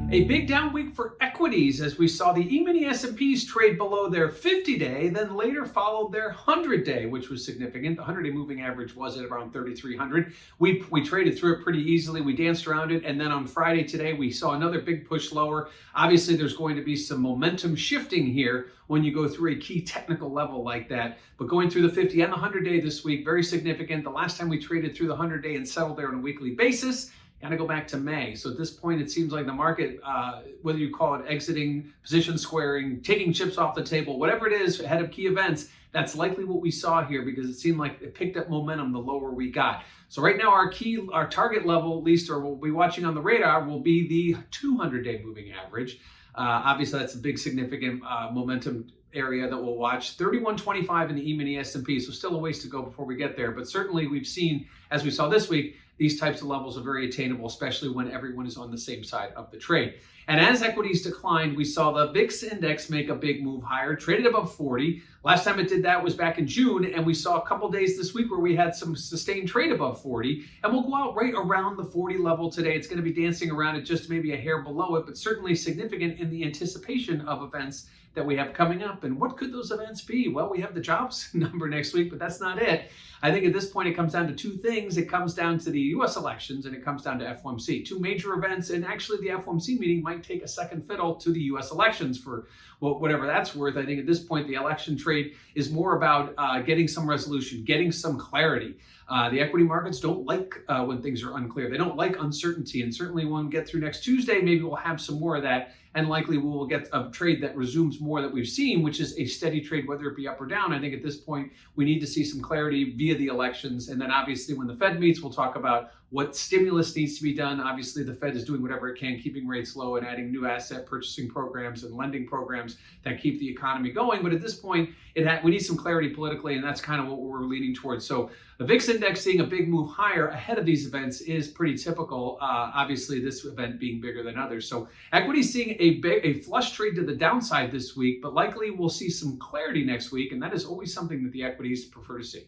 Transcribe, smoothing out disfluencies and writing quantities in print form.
A big down week for equities as we saw the E-mini S&Ps trade below their 50-day, then later followed their 100-day, which was significant. The 100-day moving average was at around 3,300. We traded through it pretty easily. We danced around it, and then on Friday today, we saw another big push lower. Obviously, there's going to be some momentum shifting here when you go through a key technical level like that. But going through the 50 and the 100-day this week, very significant. The last time we traded through the 100-day and settled there on a weekly basis, got to go back to May. So at this point, it seems like the market, whether you call it exiting, position squaring, taking chips off the table, whatever it is ahead of key events, that's likely what we saw here because it seemed like it picked up momentum the lower we got. So right now, our target level, at least, or we'll be watching on the radar, will be the 200-day moving average. Obviously, that's a big significant momentum area that we'll watch. 31.25 in the E-mini S&P, so still a ways to go before we get there. But certainly we've seen, as we saw this week, these types of levels are very attainable, especially when everyone is on the same side of the trade. And as equities declined, we saw the VIX index make a big move higher, traded above 40. Last time it did that was back in June, and we saw a couple days this week where we had some sustained trade above 40, and we'll go out right around the 40 level today. It's going to be dancing around it just maybe a hair below it, but certainly significant in the anticipation of events that we have coming up. And what could those events be? Well, we have the jobs number next week, but that's not it. I think at this point, it comes down to two things. It comes down to the U.S. elections and it comes down to FOMC. Two major events, and actually the FOMC meeting might take a second fiddle to the U.S. elections for whatever that's worth. I think at this point, the election trade is more about getting some resolution, getting some clarity. The equity markets don't like when things are unclear. They don't like uncertainty. And certainly when we get through next Tuesday, maybe we'll have some more of that. And likely we will get a trade that resumes more that we've seen, which is a steady trade, whether it be up or down. I think at this point, we need to see some clarity via the elections. And then obviously when the Fed meets, we'll talk about what stimulus needs to be done. Obviously, the Fed is doing whatever it can, keeping rates low and adding new asset purchasing programs and lending programs that keep the economy going. But at this point, we need some clarity politically, and that's kind of what we're leaning towards. So the VIX index seeing a big move higher ahead of these events is pretty typical. Obviously, this event being bigger than others. So equity seeing a flush trade to the downside this week, but likely we'll see some clarity next week, and that is always something that the equities prefer to see.